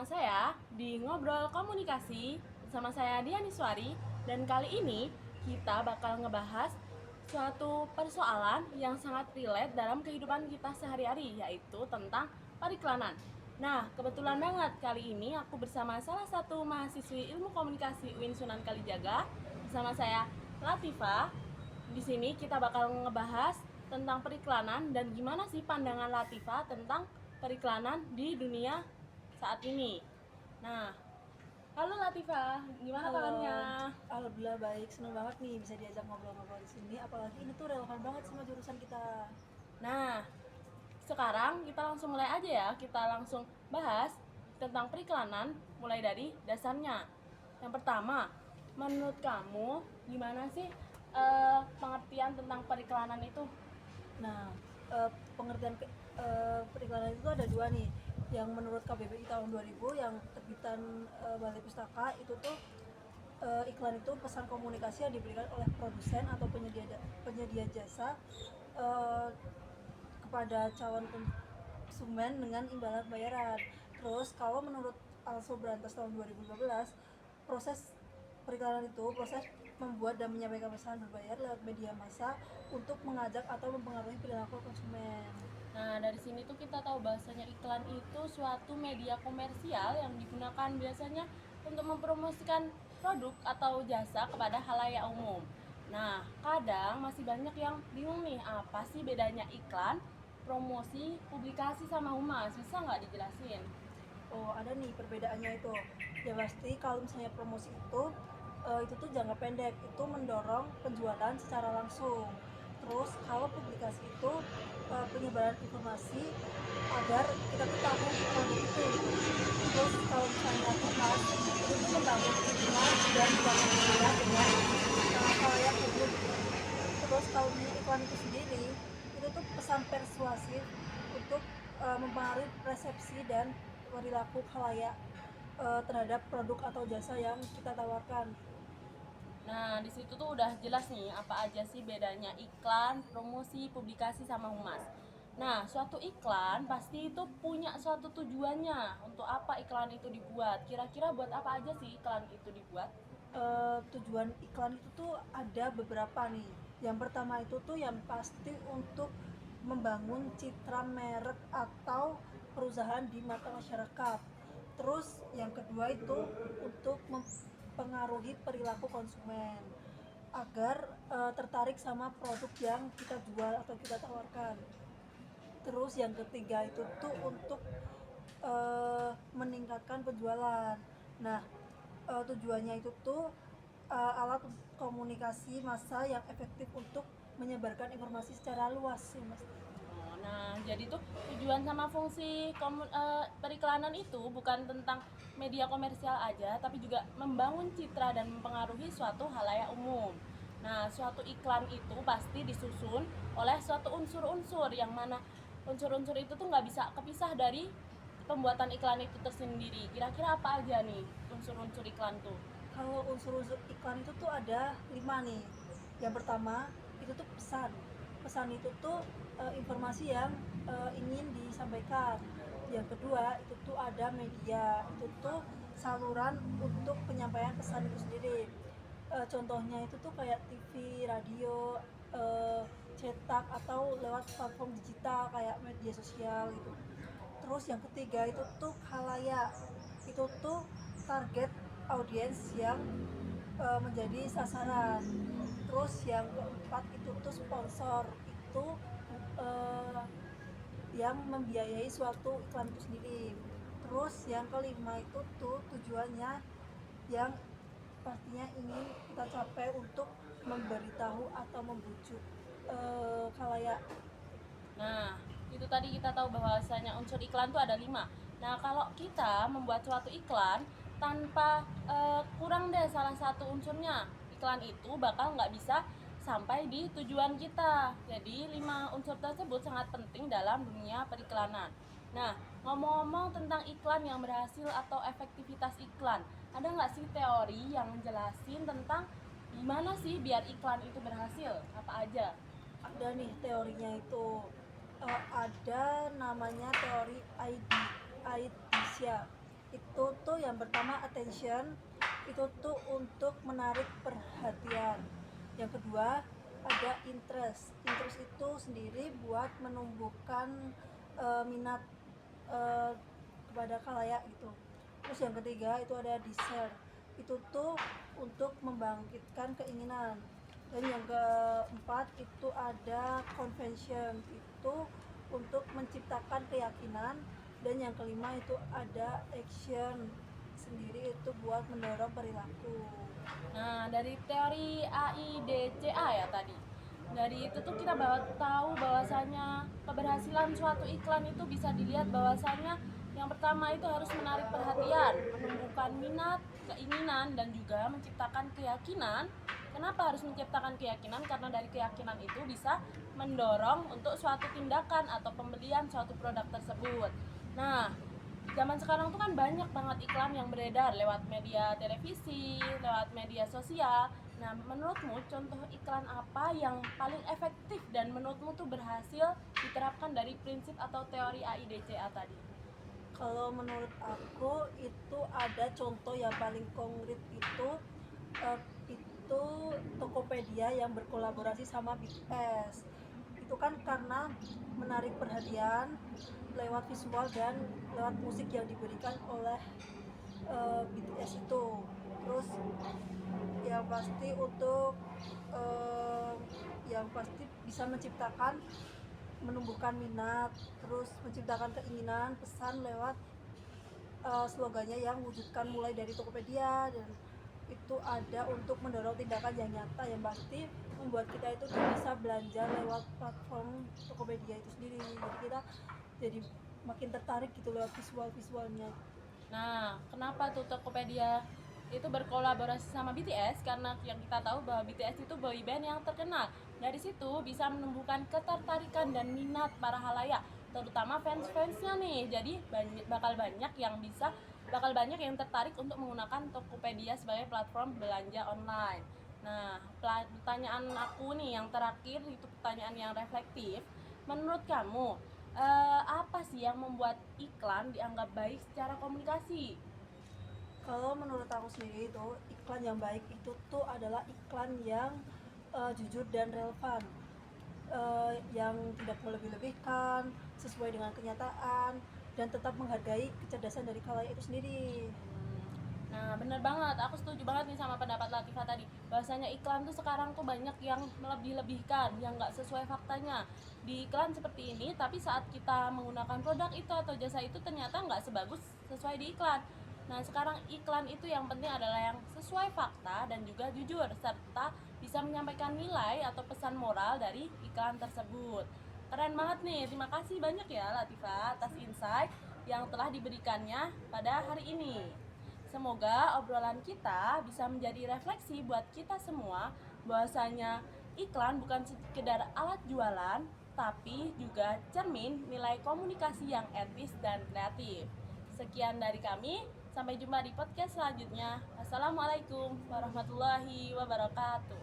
bersama saya di Ngobrol Komunikasi bersama saya Diani Suari, dan kali ini kita bakal ngebahas suatu persoalan yang sangat relate dalam kehidupan kita sehari-hari, yaitu tentang periklanan. Nah, kebetulan banget kali ini aku bersama salah satu mahasiswi Ilmu Komunikasi UIN Sunan Kalijaga bersama saya Latifah. Di sini kita bakal ngebahas tentang periklanan dan gimana sih pandangan Latifah tentang periklanan di dunia saat ini. Nah, halo Latifah, gimana Halo, kabarnya? alhamdulillah baik. Seneng banget nih bisa diajak ngobrol-ngobrol di sini. Apalagi ini tuh relevan banget sama jurusan kita. Nah, sekarang kita langsung mulai aja ya. Kita langsung bahas tentang periklanan mulai dari dasarnya. Yang pertama, menurut kamu gimana sih pengertian tentang periklanan itu? Nah, pengertian periklanan itu ada dua nih. Yang menurut KBBI tahun 2000 yang terbitan Balai Pustaka itu tuh iklan itu pesan komunikasi yang diberikan oleh produsen atau penyedia jasa eh, kepada calon konsumen dengan imbalan bayaran. Terus kalau menurut Also Brantas tahun 2012, proses periklanan itu proses membuat dan menyampaikan pesan berbayar lewat media massa untuk mengajak atau mempengaruhi perilaku konsumen. Nah, dari sini tuh kita tahu bahwasanya iklan itu suatu media komersial yang digunakan biasanya untuk mempromosikan produk atau jasa kepada halayak umum. Nah, kadang masih banyak yang bingung nih, apa sih bedanya iklan, promosi, publikasi sama humas? Bisa nggak dijelasin? Oh, ada nih perbedaannya itu. Ya pasti kalau misalnya promosi itu tuh jangka pendek, itu mendorong penjualan secara langsung. Terus kalau publikasi itu penyebaran informasi agar kita tuh tahu produk itu. Terus kalau misalnya humas itu tuh membangun hubungan dan membangun hubungan dengan halayak umum. Terus kalau misalnya iklan itu sendiri itu tuh pesan persuasif untuk mempengaruhi persepsi dan perilaku khalayak terhadap produk atau jasa yang kita tawarkan. Nah, di situ tuh udah jelas nih apa aja sih bedanya iklan, promosi, publikasi sama humas. Nah, suatu iklan pasti itu punya suatu tujuannya. Untuk apa iklan itu dibuat? Kira-kira buat apa aja sih iklan itu dibuat? Tujuan iklan itu tuh ada beberapa nih. Yang pertama itu tuh yang pasti untuk membangun citra merek atau perusahaan di mata masyarakat. Terus yang kedua itu untuk mempengaruhi perilaku konsumen agar tertarik sama produk yang kita jual atau kita tawarkan. Terus yang ketiga itu tuh untuk meningkatkan penjualan. Nah, tujuannya itu tuh alat komunikasi massa yang efektif untuk menyebarkan informasi secara luas sih mas. Oh, nah, jadi tuh tujuan sama fungsi periklanan itu bukan tentang media komersial aja, tapi juga membangun citra dan mempengaruhi suatu halayak umum. Nah, suatu iklan itu pasti disusun oleh suatu unsur-unsur yang mana unsur-unsur itu tuh nggak bisa kepisah dari pembuatan iklan itu tersendiri. Kira-kira apa aja nih unsur-unsur iklan tuh? Kalau unsur-unsur iklan itu tuh ada 5 nih. Yang pertama itu tuh pesan. Pesan itu tuh informasi yang ingin disampaikan. Yang kedua itu tuh ada media. Itu tuh saluran untuk penyampaian pesan itu sendiri. Contohnya itu tuh kayak TV, radio, cetak atau lewat platform digital kayak media sosial gitu. Terus yang ketiga itu tuh khalayak. Itu tuh target audiens yang menjadi sasaran. Terus yang keempat itu tuh sponsor itu uh, yang membiayai suatu iklan itu sendiri. Terus yang kelima itu tuh tujuannya yang pastinya ingin kita capai untuk memberitahu atau membujuk khalayak. Nah, itu tadi kita tahu bahwasanya unsur iklan itu ada 5. Nah, kalau kita membuat suatu iklan tanpa kurang deh salah satu unsurnya, iklan itu bakal nggak bisa sampai di tujuan kita. Jadi 5 unsur tersebut sangat penting dalam dunia periklanan. Nah, ngomong-ngomong tentang iklan yang berhasil atau efektivitas iklan, ada nggak sih teori yang menjelasin tentang gimana sih biar iklan itu berhasil? Apa aja? Ada nih teorinya itu. Ada namanya teori Aidisia. itu tuh yang pertama attention, itu tuh untuk menarik perhatian. Yang kedua ada interest itu sendiri buat menumbuhkan minat eh, kepada khalayak gitu. Terus yang ketiga itu ada desire, itu tuh untuk membangkitkan keinginan. Dan yang keempat itu ada convention, itu untuk menciptakan keyakinan. Dan yang kelima itu ada action sendiri, itu buat mendorong perilaku. Nah, dari teori AIDS ya tadi. Dari itu tuh kita tahu bahwasanya keberhasilan suatu iklan itu bisa dilihat bahwasanya yang pertama itu harus menarik perhatian, menumbuhkan minat, keinginan, dan juga menciptakan keyakinan. Kenapa harus menciptakan keyakinan? Karena dari keyakinan itu bisa mendorong untuk suatu tindakan atau pembelian suatu produk tersebut. Nah, zaman sekarang tuh kan banyak banget iklan yang beredar lewat media televisi, lewat media sosial. Nah, menurutmu contoh iklan apa yang paling efektif dan menurutmu tuh berhasil diterapkan dari prinsip atau teori AIDS tadi? Kalau menurut aku itu ada contoh yang paling konkret itu Tokopedia yang berkolaborasi sama BTS. Itu kan karena menarik perhatian lewat visual dan lewat musik yang diberikan oleh BTS itu. Terus yang pasti untuk eh, yang pasti bisa menciptakan, menumbuhkan minat, terus menciptakan keinginan, pesan lewat slogannya yang wujudkan mulai dari Tokopedia. Dan itu ada untuk mendorong tindakan yang nyata yang pasti membuat kita itu bisa belanja lewat platform Tokopedia itu sendiri. Jadi kita jadi makin tertarik gitu lewat visualnya. Nah, kenapa tuh Tokopedia itu berkolaborasi sama BTS? Karena yang kita tahu bahwa BTS itu boyband yang terkenal. Dari situ bisa menumbuhkan ketertarikan dan minat para halayak, terutama fans-fansnya nih. Jadi bakal banyak yang tertarik untuk menggunakan Tokopedia sebagai platform belanja online. Nah, pertanyaan aku nih yang terakhir itu pertanyaan yang reflektif. Menurut kamu, apa sih yang membuat iklan dianggap baik secara komunikasi? Kalau menurut aku sendiri itu iklan yang baik itu tuh adalah iklan yang jujur dan relevan, yang tidak melebih-lebihkan, sesuai dengan kenyataan, dan tetap menghargai kecerdasan dari khalayak itu sendiri. Nah, bener banget. Aku setuju banget nih sama pendapat Latifah tadi. Bahwasanya iklan tuh sekarang tuh banyak yang melebih-lebihkan, yang nggak sesuai faktanya. Di iklan seperti ini, tapi saat kita menggunakan produk itu atau jasa itu ternyata nggak sebagus sesuai di iklan. Nah, sekarang iklan itu yang penting adalah yang sesuai fakta dan juga jujur, serta bisa menyampaikan nilai atau pesan moral dari iklan tersebut. Keren banget nih. Terima kasih banyak ya Latifah atas insight yang telah diberikannya pada hari ini. Semoga obrolan kita bisa menjadi refleksi buat kita semua bahwasanya iklan bukan sekedar alat jualan, tapi juga cermin nilai komunikasi yang etis dan kreatif. Sekian dari kami, sampai jumpa di podcast selanjutnya. Assalamualaikum warahmatullahi wabarakatuh.